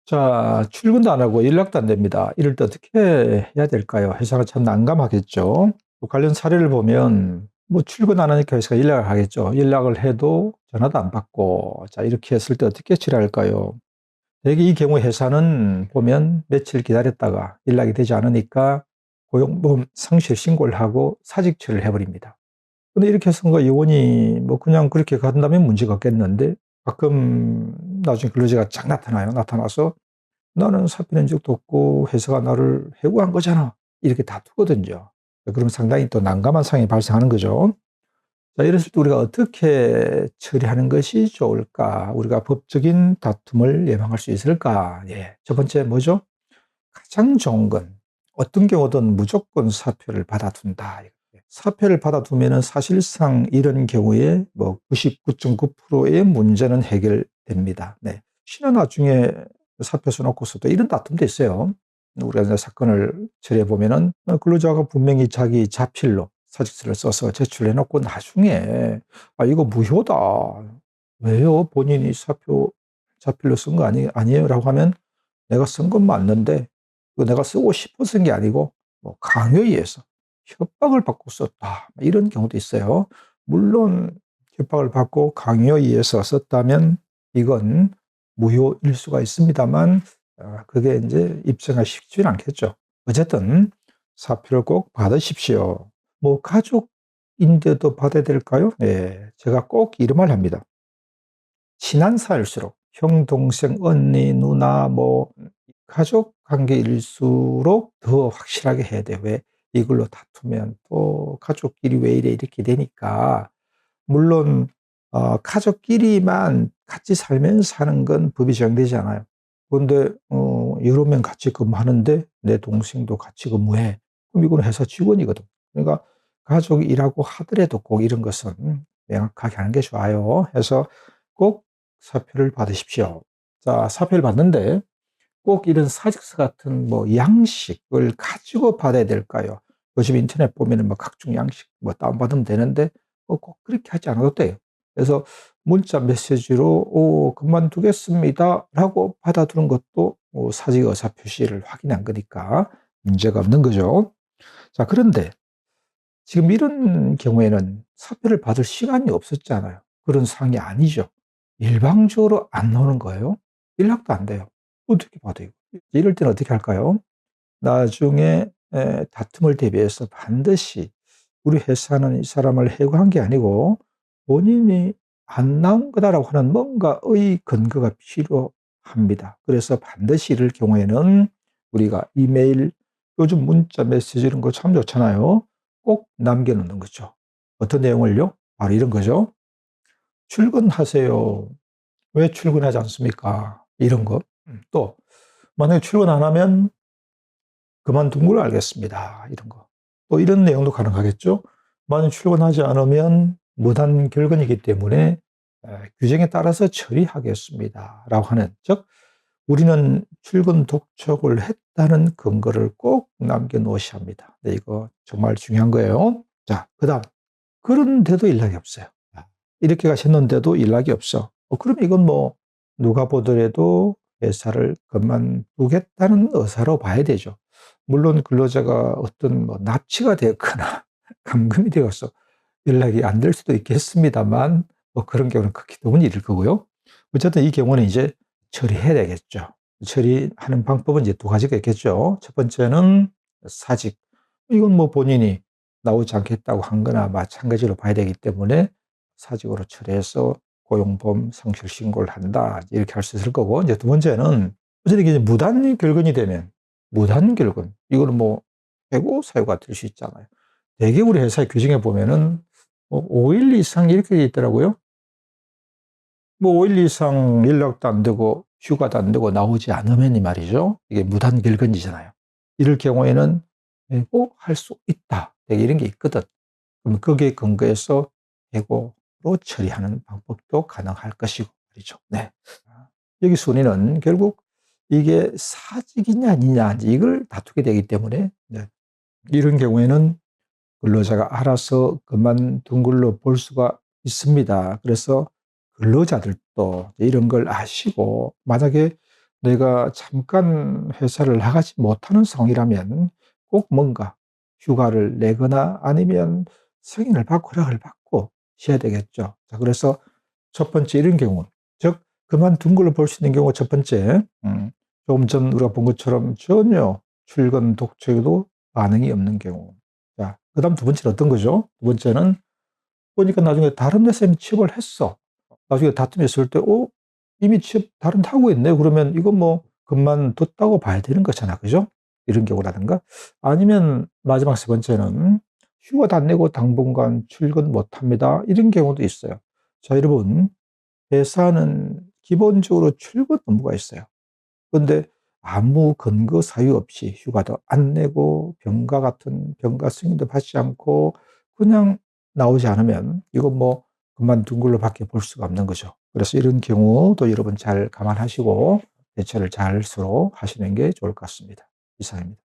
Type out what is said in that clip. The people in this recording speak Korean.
자, 출근도 안 하고 연락도 안 됩니다. 이럴 때 어떻게 해야 될까요? 회사가 참 난감하겠죠. 또 관련 사례를 보면 뭐 출근 안 하니까 회사가 연락을 하겠죠. 연락을 해도 전화도 안 받고, 자, 이렇게 했을 때 어떻게 처리할까요? 대개 이 경우 회사는 보면 며칠 기다렸다가 연락이 되지 않으니까 고용보험 상실 신고를 하고 사직 처리를 해버립니다. 근데 이렇게 선거 요원이 뭐 그냥 그렇게 간다면 문제가 없겠는데, 가끔 나중에 근로자가 쫙 나타나요. 나타나서 나는 사표 낸 적도 없고 회사가 나를 해고한 거잖아, 이렇게 다투거든요. 그러면 상당히 또 난감한 상황이 발생하는 거죠. 자, 이랬을 때 우리가 어떻게 처리하는 것이 좋을까? 우리가 법적인 다툼을 예방할 수 있을까? 예. 첫 번째 뭐죠? 가장 좋은 건 어떤 경우든 무조건 사표를 받아둔다. 사표를 받아두면은 사실상 이런 경우에 뭐 99.9%의 문제는 해결됩니다. 네. 혹시나 나중에 사표 써놓고서도 이런 다툼도 있어요. 우리가 이제 사건을 처리해 보면은 근로자가 분명히 자기 자필로 사직서를 써서 제출해 놓고 나중에 이거 무효다, 왜요? 본인이 사표 자필로 쓴 거 아니에요? 라고 하면 내가 쓴 건 맞는데 그 내가 쓰고 싶어 쓴 게 아니고 뭐 강요에 의해서 협박을 받고 썼다, 이런 경우도 있어요. 물론 협박을 받고 강요에 의해서 썼다면 이건 무효일 수가 있습니다만, 그게 이제 입증하기 쉽지는 않겠죠. 어쨌든 사표를 꼭 받으십시오. 뭐 가족인데도 받아야 될까요? 네, 제가 꼭 이런 말 합니다. 친한 사이일수록 형, 동생, 언니, 누나, 뭐 가족 관계일수록 더 확실하게 해야 돼요. 왜? 이걸로 다투면 또 가족끼리 왜 이래 이렇게 되니까. 물론 가족끼리만 같이 살면서 사는 건 법이 정되지 않아요. 그런데 여러 명 같이 근무하는데 내 동생도 같이 근무해, 그럼 이건 회사 직원이거든. 그러니까 가족이라고 하더라도 꼭 이런 것은 명확하게 하는 게 좋아요. 해서 꼭 사표를 받으십시오. 자, 사표를 받는데 꼭 이런 사직서 같은 뭐 양식을 가지고 받아야 될까요? 요즘 인터넷 보면은 뭐 각종 양식 뭐 다운받으면 되는데 꼭 그렇게 하지 않아도 돼요. 그래서 문자 메시지로 그만두겠습니다라고 받아두는 것도 사직 의사 표시를 확인한 거니까 문제가 없는 거죠. 자, 그런데 지금 이런 경우에는 사표를 받을 시간이 없었잖아요. 그런 상황이 아니죠. 일방적으로 안 나오는 거예요. 연락도 안 돼요. 어떻게 받아요? 이럴 때는 어떻게 할까요? 나중에 다툼을 대비해서 반드시 우리 회사는 이 사람을 해고한 게 아니고 본인이 안 나온 거다라고 하는 뭔가의 근거가 필요합니다. 그래서 반드시 이럴 경우에는 우리가 이메일, 요즘 문자 메시지 이런 거 참 좋잖아요. 꼭 남겨놓는 거죠. 어떤 내용을요? 바로 이런 거죠. 출근하세요. 왜 출근하지 않습니까? 이런 거. 또 만약에 출근 안 하면 그만둔 걸 알겠습니다, 이런 거. 또 이런 내용도 가능하겠죠. 만약 출근하지 않으면 무단 결근이기 때문에 규정에 따라서 처리하겠습니다, 라고 하는, 즉 우리는 출근 독촉을 했다는 근거를 꼭 남겨 놓으셔야 합니다. 네, 이거 정말 중요한 거예요. 자, 그다음, 그런데도 연락이 없어요. 이렇게 가셨는데도 연락이 없어. 그럼 이건 뭐 누가 보더라도 회사를 그만두겠다는 의사로 봐야 되죠. 물론 근로자가 어떤 뭐 납치가 되었거나 감금이 되어서 연락이 안 될 수도 있겠습니다만, 뭐 그런 경우는 극히 드문 일일 거고요. 어쨌든 이 경우는 이제 처리해야 되겠죠. 처리하는 방법은 이제 두 가지가 있겠죠. 첫 번째는 사직. 이건 뭐 본인이 나오지 않겠다고 한 거나 마찬가지로 봐야 되기 때문에 사직으로 처리해서 고용보험 상실 신고를 한다, 이렇게 할 수 있을 거고, 이제 두 번째는 어쨌든 이게 무단 결근이 되면, 무단 결근 이거는 뭐 해고 사유가 될 수 있잖아요. 대개 우리 회사의 규정에 보면은 뭐 5일 이상 이렇게 돼 있더라고요. 뭐 5일 이상 연락도 안 되고 휴가도 안 되고 나오지 않으면 이 말이죠, 이게 무단 결근이잖아요. 이럴 경우에는 해고할 수 있다, 되게 이런 게 있거든. 그럼 거기에 근거해서 해고로 처리하는 방법도 가능할 것이고 말이죠. 네. 여기 순위는 결국 이게 사직이냐 아니냐 이걸 다투게 되기 때문에, 네, 이런 경우에는 근로자가 알아서 그만둔 걸로 볼 수가 있습니다. 그래서 근로자들도 이런 걸 아시고, 만약에 내가 잠깐 회사를 나가지 못하는 상황이라면 꼭 뭔가 휴가를 내거나 아니면 승인을 받고 허락을 받고 쉬어야 되겠죠. 자, 그래서 첫 번째 이런 경우, 즉 그만둔 걸로 볼 수 있는 경우 첫 번째, 조금 전 우리가 본 것처럼 전혀 출근 독촉에도 반응이 없는 경우. 자, 그다음 두 번째는 어떤 거죠? 두 번째는 보니까 나중에 다른 회사에 취업을 했어. 나중에 다툼이 있을 때, 이미 취업 다른 데 하고 있네. 그러면 이건 뭐 그만뒀다고 봐야 되는 거잖아. 그죠? 이런 경우라든가. 아니면 마지막 세 번째는 휴가도 안 내고 당분간 출근 못 합니다. 이런 경우도 있어요. 자, 여러분, 회사는 기본적으로 출근 업무가 있어요. 그런데 아무 근거 사유 없이 휴가도 안 내고 병가 같은 병가 승인도 받지 않고 그냥 나오지 않으면 이건 뭐 그만둔 걸로 밖에 볼 수가 없는 거죠. 그래서 이런 경우도 여러분 잘 감안하시고 대처를 잘 서로 하시는 게 좋을 것 같습니다. 이상입니다.